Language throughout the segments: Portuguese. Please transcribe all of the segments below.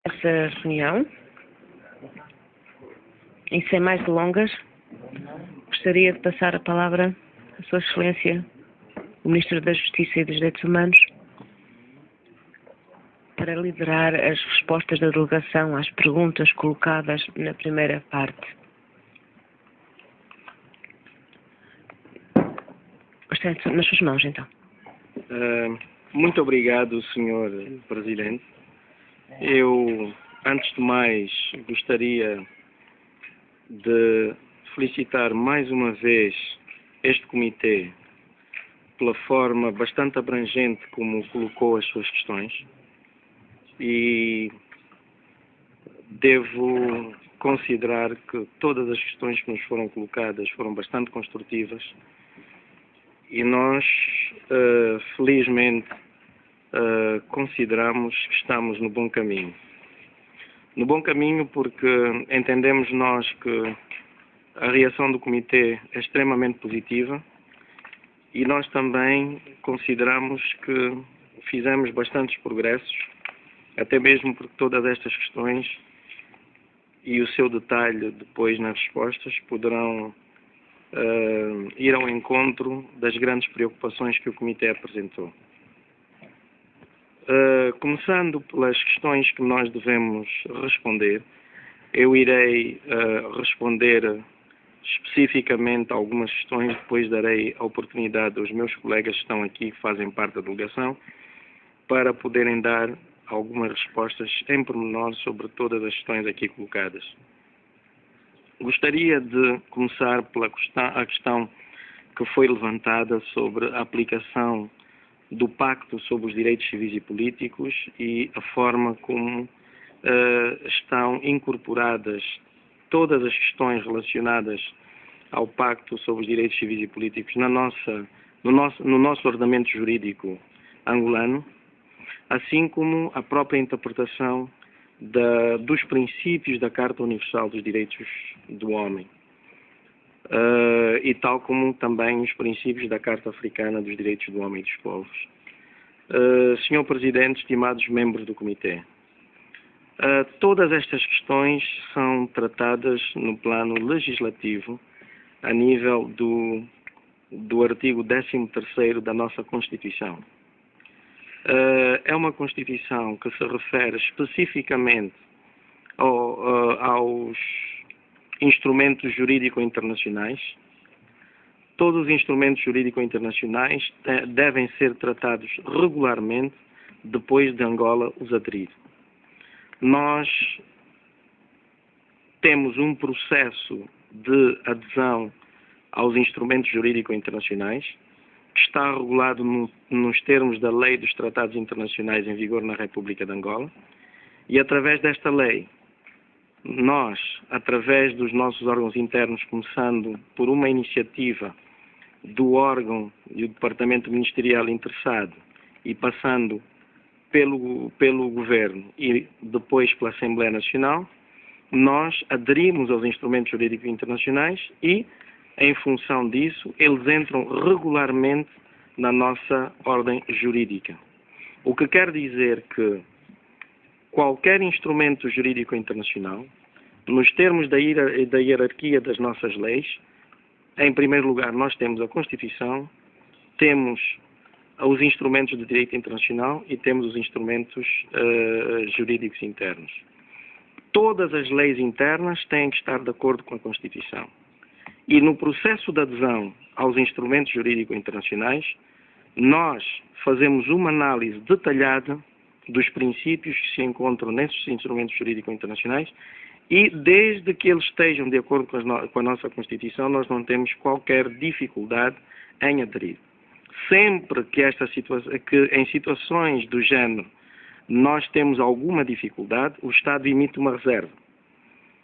Esta reunião, e sem mais delongas, gostaria de passar a palavra à Sua Excelência, o Ministro da Justiça e dos Direitos Humanos, para liderar as respostas da delegação às perguntas colocadas na primeira parte. Está nas suas mãos, então. Muito obrigado, Sr. Presidente. Eu, antes de mais, gostaria de felicitar mais uma vez este comitê pela forma bastante abrangente como colocou as suas questões e devo considerar que todas as questões que nos foram colocadas foram bastante construtivas e nós, felizmente, consideramos que estamos no bom caminho. No bom caminho porque entendemos nós que a reação do comitê é extremamente positiva e nós também consideramos que fizemos bastantes progressos, até mesmo porque todas estas questões e o seu detalhe depois nas respostas poderão ir ao encontro das grandes preocupações que o comitê apresentou. Começando pelas questões que nós devemos responder, eu irei responder especificamente a algumas questões, depois darei a oportunidade aos meus colegas que estão aqui, que fazem parte da delegação, para poderem dar algumas respostas em pormenor sobre todas as questões aqui colocadas. Gostaria de começar pela questão que foi levantada sobre a aplicação do Pacto sobre os Direitos Civis e Políticos e a forma como estão incorporadas todas as questões relacionadas ao Pacto sobre os Direitos Civis e Políticos no nosso ordenamento jurídico angolano, assim como a própria interpretação dos princípios da Carta Universal dos Direitos do Homem, e tal como também os princípios da Carta Africana dos Direitos do Homem e dos Povos. Senhor Presidente, estimados membros do Comitê, todas estas questões são tratadas no plano legislativo a nível do artigo 13º da nossa Constituição. É uma Constituição que se refere especificamente aos instrumentos jurídicos internacionais. Todos os instrumentos jurídicos internacionais devem ser tratados regularmente depois de Angola os aderir. Nós temos um processo de adesão aos instrumentos jurídicos internacionais que está regulado nos termos da Lei dos Tratados Internacionais em vigor na República de Angola e através desta lei nós, através dos nossos órgãos internos, começando por uma iniciativa do órgão e o departamento ministerial interessado e passando pelo Governo e depois pela Assembleia Nacional, nós aderimos aos instrumentos jurídicos internacionais e, em função disso, eles entram regularmente na nossa ordem jurídica. O que quer dizer que qualquer instrumento jurídico internacional, nos termos da hierarquia das nossas leis, em primeiro lugar nós temos a Constituição, temos os instrumentos de direito internacional e temos os instrumentos jurídicos internos. Todas as leis internas têm que estar de acordo com a Constituição. E no processo de adesão aos instrumentos jurídicos internacionais, nós fazemos uma análise detalhada dos princípios que se encontram nesses instrumentos jurídicos internacionais e, desde que eles estejam de acordo com a nossa Constituição, nós não temos qualquer dificuldade em aderir. Sempre que em situações do género nós temos alguma dificuldade, o Estado emite uma reserva.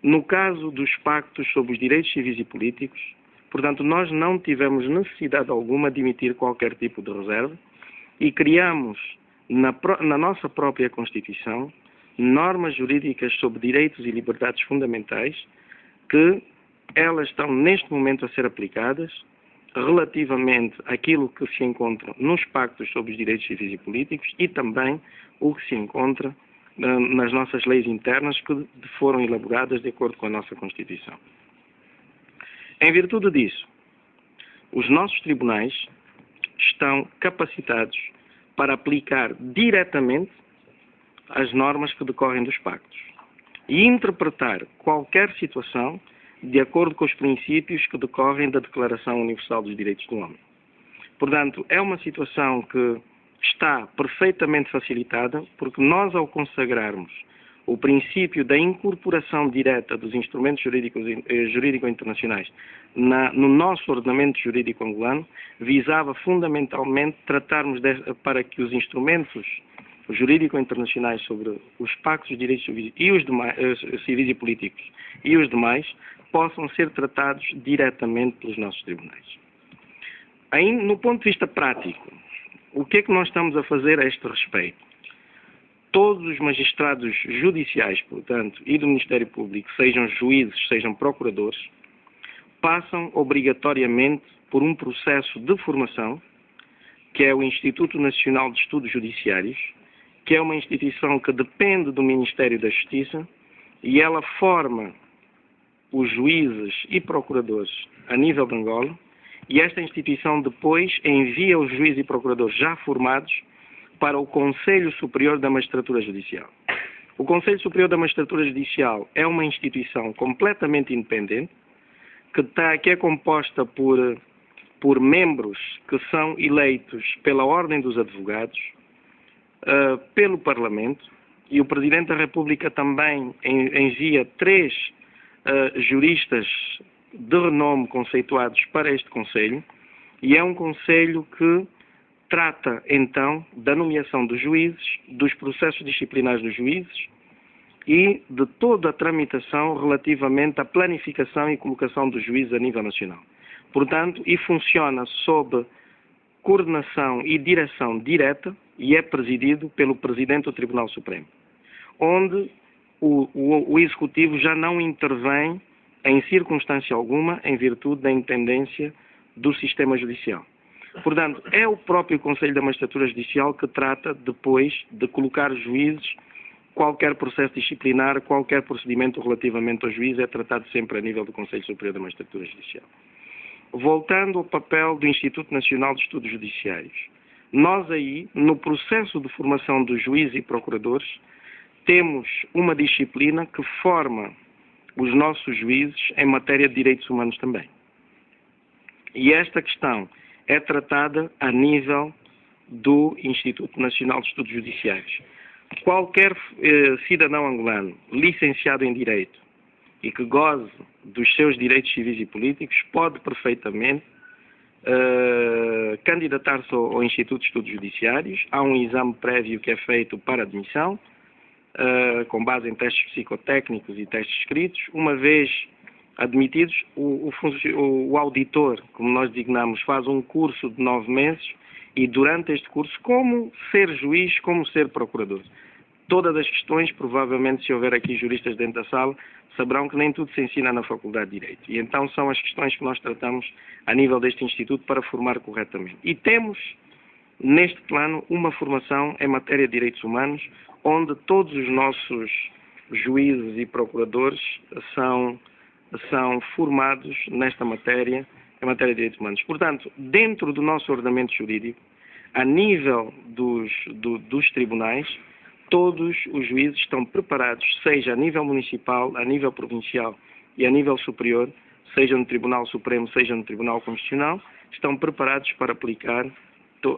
No caso dos pactos sobre os direitos civis e políticos, portanto, nós não tivemos necessidade alguma de emitir qualquer tipo de reserva e criamos na nossa própria Constituição normas jurídicas sobre direitos e liberdades fundamentais que elas estão neste momento a ser aplicadas relativamente àquilo que se encontra nos pactos sobre os direitos civis e políticos e também o que se encontra nas nossas leis internas que foram elaboradas de acordo com a nossa Constituição. Em virtude disso, os nossos tribunais estão capacitados para aplicar diretamente as normas que decorrem dos pactos e interpretar qualquer situação de acordo com os princípios que decorrem da Declaração Universal dos Direitos do Homem. Portanto, é uma situação que está perfeitamente facilitada, porque nós, ao consagrarmos o princípio da incorporação direta dos instrumentos jurídico-internacionais no nosso ordenamento jurídico angolano, visava fundamentalmente tratarmos para que os instrumentos jurídico-internacionais sobre os pactos de direitos civis e os demais, civis e políticos e os demais possam ser tratados diretamente pelos nossos tribunais. Aí, no ponto de vista prático, o que é que nós estamos a fazer a este respeito? Todos os magistrados judiciais, portanto, e do Ministério Público, sejam juízes, sejam procuradores, passam obrigatoriamente por um processo de formação, que é o Instituto Nacional de Estudos Judiciários, que é uma instituição que depende do Ministério da Justiça, e ela forma os juízes e procuradores a nível de Angola, e esta instituição depois envia os juízes e procuradores já formados para o Conselho Superior da Magistratura Judicial. O Conselho Superior da Magistratura Judicial é uma instituição completamente independente, que é composta por membros que são eleitos pela Ordem dos Advogados, pelo Parlamento, e o Presidente da República também envia 3 juristas de renome conceituados para este Conselho, e é um Conselho que trata, então, da nomeação dos juízes, dos processos disciplinares dos juízes e de toda a tramitação relativamente à planificação e colocação dos juízes a nível nacional. Portanto, e funciona sob coordenação e direção direta e é presidido pelo Presidente do Tribunal Supremo, onde o Executivo já não intervém em circunstância alguma em virtude da independência do sistema judicial. Portanto, é o próprio Conselho da Magistratura Judicial que trata depois de colocar juízes. Qualquer processo disciplinar, qualquer procedimento relativamente ao juiz é tratado sempre a nível do Conselho Superior da Magistratura Judicial. Voltando ao papel do Instituto Nacional de Estudos Judiciários, nós aí, no processo de formação dos juízes e procuradores, temos uma disciplina que forma os nossos juízes em matéria de direitos humanos também. E esta questão é tratada a nível do Instituto Nacional de Estudos Judiciários. Qualquer cidadão angolano licenciado em Direito e que goze dos seus direitos civis e políticos pode perfeitamente candidatar-se ao Instituto de Estudos Judiciários. Há um exame prévio que é feito para admissão, com base em testes psicotécnicos e testes escritos. Uma vez admitidos, o auditor, como nós designamos, faz um curso de 9 meses e durante este curso, como ser juiz, como ser procurador. Todas as questões, provavelmente, se houver aqui juristas dentro da sala, saberão que nem tudo se ensina na Faculdade de Direito. E então são as questões que nós tratamos a nível deste Instituto para formar corretamente. E temos, neste plano, uma formação em matéria de direitos humanos, onde todos os nossos juízes e procuradores são formados nesta matéria, em matéria de direitos humanos. Portanto, dentro do nosso ordenamento jurídico, a nível dos tribunais, todos os juízes estão preparados, seja a nível municipal, a nível provincial e a nível superior, seja no Tribunal Supremo, seja no Tribunal Constitucional, estão preparados para aplicar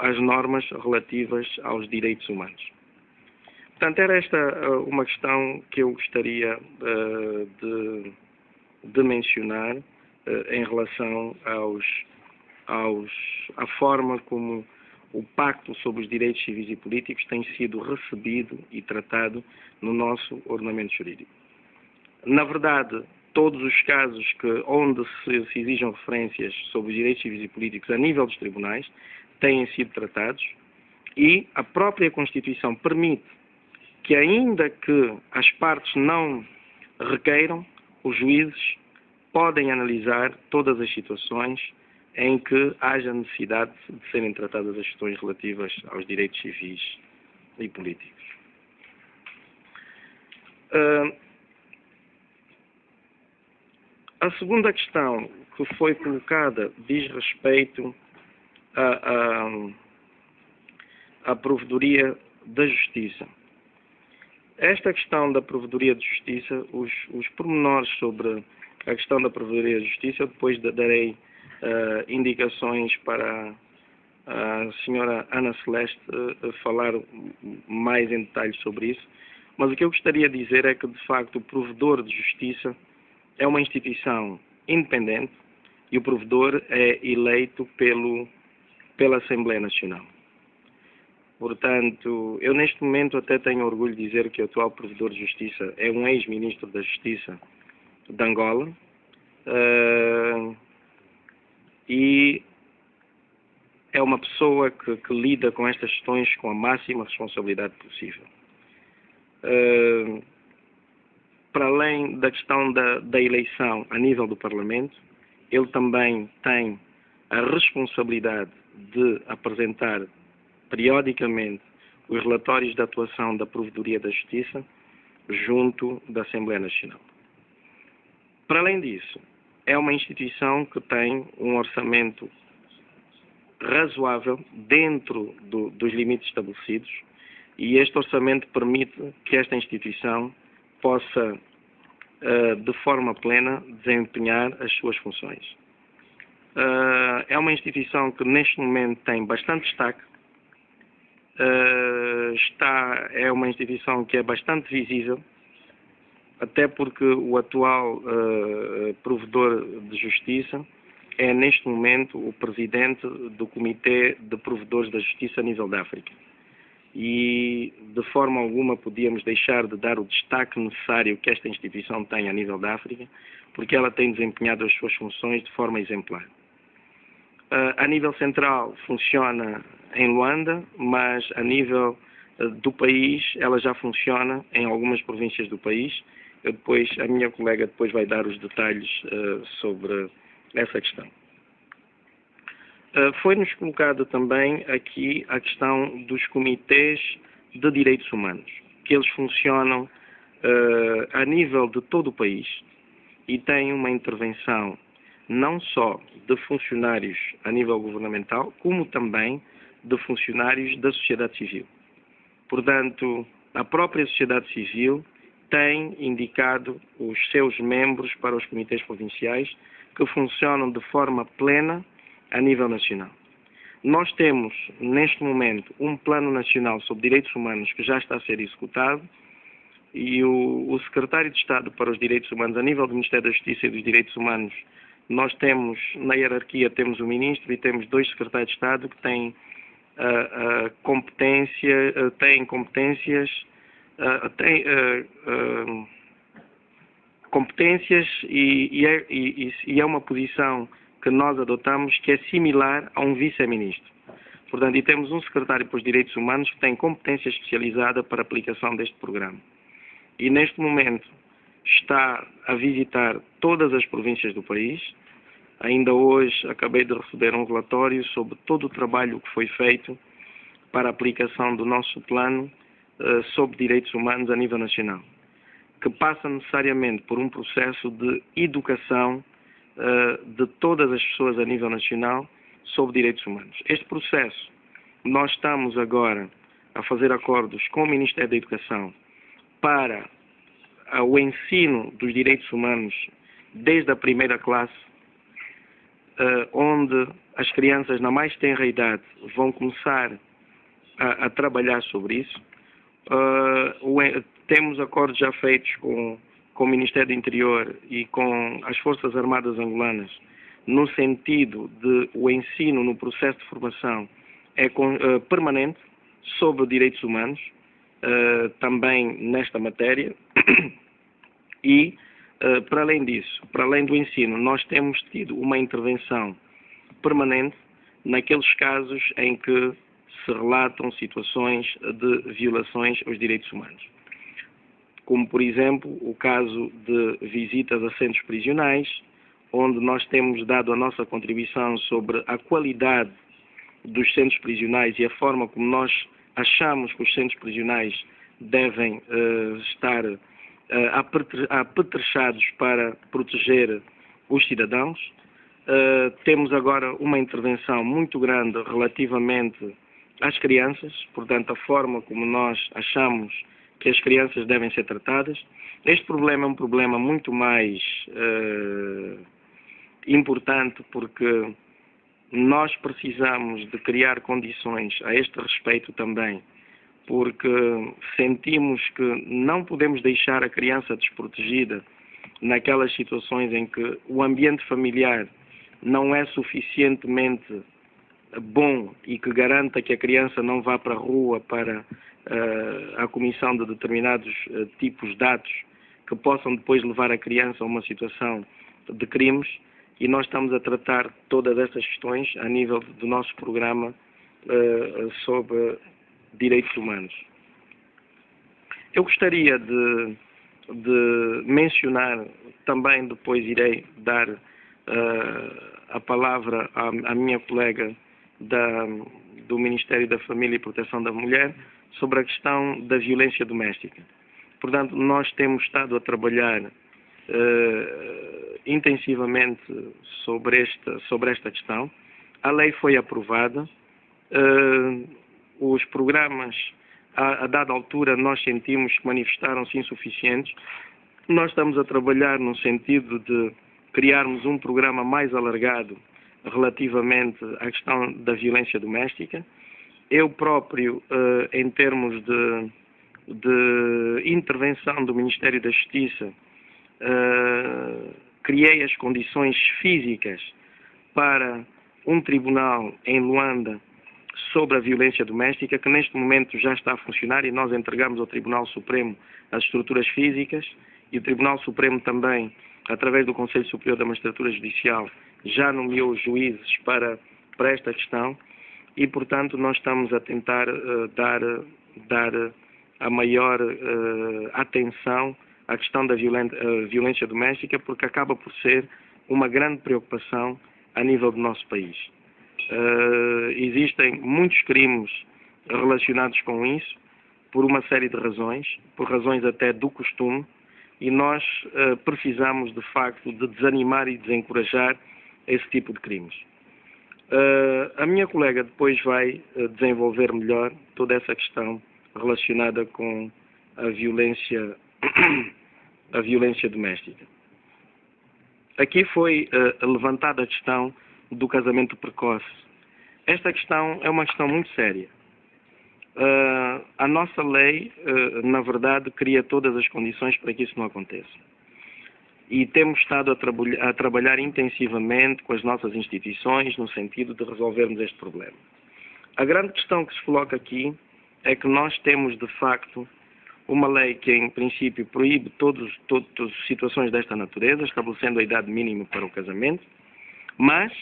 as normas relativas aos direitos humanos. Portanto, era esta uma questão que eu gostaria de mencionar em relação à forma como o Pacto sobre os Direitos Civis e Políticos tem sido recebido e tratado no nosso ordenamento jurídico. Na verdade, todos os casos onde se exijam referências sobre os direitos civis e políticos a nível dos tribunais têm sido tratados e a própria Constituição permite que, ainda que as partes não requeiram, os juízes podem analisar todas as situações em que haja necessidade de serem tratadas as questões relativas aos direitos civis e políticos. A segunda questão que foi colocada diz respeito à Provedoria da Justiça. Esta questão da Provedoria de Justiça, os pormenores sobre a questão da Provedoria de Justiça, eu depois darei indicações para a senhora Ana Celeste falar mais em detalhes sobre isso. Mas o que eu gostaria de dizer é que, de facto, o Provedor de Justiça é uma instituição independente e o Provedor é eleito pela Assembleia Nacional. Portanto, eu neste momento até tenho orgulho de dizer que o atual Provedor de Justiça é um ex-ministro da Justiça de Angola e é uma pessoa que lida com estas questões com a máxima responsabilidade possível. Para além da questão da eleição a nível do Parlamento, ele também tem a responsabilidade de apresentar periodicamente os relatórios de atuação da Provedoria da Justiça junto da Assembleia Nacional. Para além disso, é uma instituição que tem um orçamento razoável dentro dos limites estabelecidos e este orçamento permite que esta instituição possa, de forma plena, desempenhar as suas funções. É uma instituição que neste momento tem bastante destaque, é uma instituição que é bastante visível, até porque o atual Provedor de Justiça é neste momento o presidente do Comitê de Provedores da Justiça a nível da África. E de forma alguma podíamos deixar de dar o destaque necessário que esta instituição tem a nível da África, porque ela tem desempenhado as suas funções de forma exemplar. A nível central funciona em Luanda, mas a nível do país ela já funciona em algumas províncias do país. A minha colega depois vai dar os detalhes sobre essa questão. Foi-nos colocado também aqui a questão dos comitês de direitos humanos, que eles funcionam a nível de todo o país e têm uma intervenção não só de funcionários a nível governamental, como também de funcionários da sociedade civil. Portanto, a própria sociedade civil tem indicado os seus membros para os comitês provinciais que funcionam de forma plena a nível nacional. Nós temos, neste momento, um Plano Nacional sobre Direitos Humanos que já está a ser executado e o Secretário de Estado para os Direitos Humanos, a nível do Ministério da Justiça e dos Direitos Humanos, nós temos, na hierarquia, temos o Ministro e temos 2 Secretários de Estado que têm competências e é uma posição que nós adotamos que é similar a um vice-ministro. Portanto, e temos um secretário para os direitos humanos que tem competência especializada para a aplicação deste programa. E neste momento está a visitar todas as províncias do país. Ainda hoje acabei de receber um relatório sobre todo o trabalho que foi feito para a aplicação do nosso plano sobre direitos humanos a nível nacional, que passa necessariamente por um processo de educação de todas as pessoas a nível nacional sobre direitos humanos. Este processo, nós estamos agora a fazer acordos com o Ministério da Educação para o ensino dos direitos humanos desde a primeira classe, onde as crianças na mais tenra idade vão começar a trabalhar sobre isso. Temos acordos já feitos com o Ministério do Interior e com as Forças Armadas angolanas, no sentido de o ensino no processo de formação é permanente sobre direitos humanos, também nesta matéria. E, para além disso, para além do ensino, nós temos tido uma intervenção permanente naqueles casos em que se relatam situações de violações aos direitos humanos. Como, por exemplo, o caso de visitas a centros prisionais, onde nós temos dado a nossa contribuição sobre a qualidade dos centros prisionais e a forma como nós achamos que os centros prisionais devem estar apetrechados para proteger os cidadãos. Temos agora uma intervenção muito grande relativamente às crianças, portanto, a forma como nós achamos que as crianças devem ser tratadas. Este problema é um problema muito mais importante, porque nós precisamos de criar condições a este respeito também, porque sentimos que não podemos deixar a criança desprotegida naquelas situações em que o ambiente familiar não é suficientemente bom e que garanta que a criança não vá para a rua para a comissão de determinados tipos de atos que possam depois levar a criança a uma situação de crimes, e nós estamos a tratar todas estas questões a nível do nosso programa sobre direitos humanos. Eu gostaria de mencionar, também depois irei dar a palavra à minha colega do Ministério da Família e Proteção da Mulher, sobre a questão da violência doméstica. Portanto, nós temos estado a trabalhar intensivamente sobre esta questão. A lei foi aprovada. Os programas, a dada altura, nós sentimos que manifestaram-se insuficientes. Nós estamos a trabalhar no sentido de criarmos um programa mais alargado relativamente à questão da violência doméstica. Eu próprio, em termos de intervenção do Ministério da Justiça, criei as condições físicas para um tribunal em Luanda sobre a violência doméstica, que neste momento já está a funcionar, e nós entregamos ao Tribunal Supremo as estruturas físicas, e o Tribunal Supremo também, através do Conselho Superior da Magistratura Judicial, já nomeou juízes para esta questão, e, portanto, nós estamos a tentar dar a maior atenção à questão da violência doméstica, porque acaba por ser uma grande preocupação a nível do nosso país. Existem muitos crimes relacionados com isso, por uma série de razões, por razões até do costume, e nós precisamos, de facto, de desanimar e desencorajar esse tipo de crimes. A minha colega depois vai desenvolver melhor toda essa questão relacionada com a violência doméstica. Aqui foi levantada a questão do casamento precoce. Esta questão é uma questão muito séria. A nossa lei, na verdade, cria todas as condições para que isso não aconteça. E temos estado a trabalhar intensivamente com as nossas instituições no sentido de resolvermos este problema. A grande questão que se coloca aqui é que nós temos, de facto, uma lei que, em princípio, proíbe todas as situações desta natureza, estabelecendo a idade mínima para o casamento, mas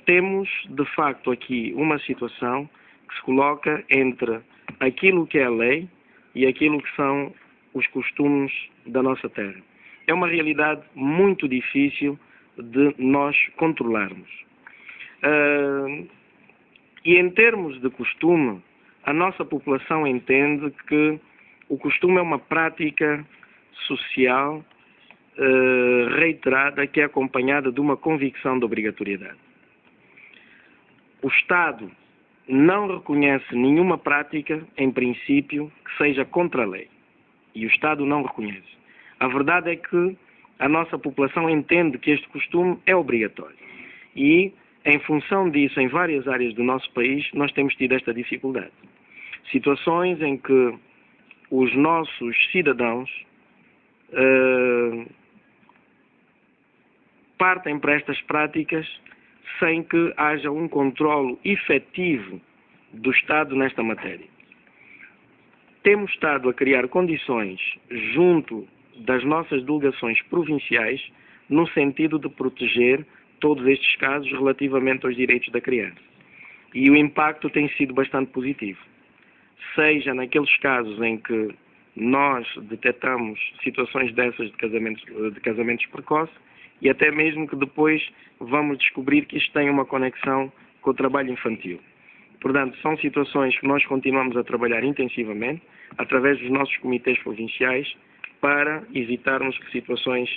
temos, de facto, aqui uma situação que se coloca entre aquilo que é a lei e aquilo que são os costumes da nossa terra. É uma realidade muito difícil de nós controlarmos. E em termos de costume, a nossa população entende que o costume é uma prática social reiterada que é acompanhada de uma convicção de obrigatoriedade. O Estado não reconhece nenhuma prática, em princípio, que seja contra a lei. E o Estado não reconhece. A verdade é que a nossa população entende que este costume é obrigatório. E, em função disso, em várias áreas do nosso país, nós temos tido esta dificuldade. Situações em que os nossos cidadãos partem para estas práticas sem que haja um controle efetivo do Estado nesta matéria. Temos estado a criar condições junto das nossas delegações provinciais no sentido de proteger todos estes casos relativamente aos direitos da criança. E o impacto tem sido bastante positivo. Seja naqueles casos em que nós detectamos situações dessas de casamentos precoces, e até mesmo que depois vamos descobrir que isto tem uma conexão com o trabalho infantil. Portanto, são situações que nós continuamos a trabalhar intensivamente. através dos nossos comitês provinciais, para evitarmos que situações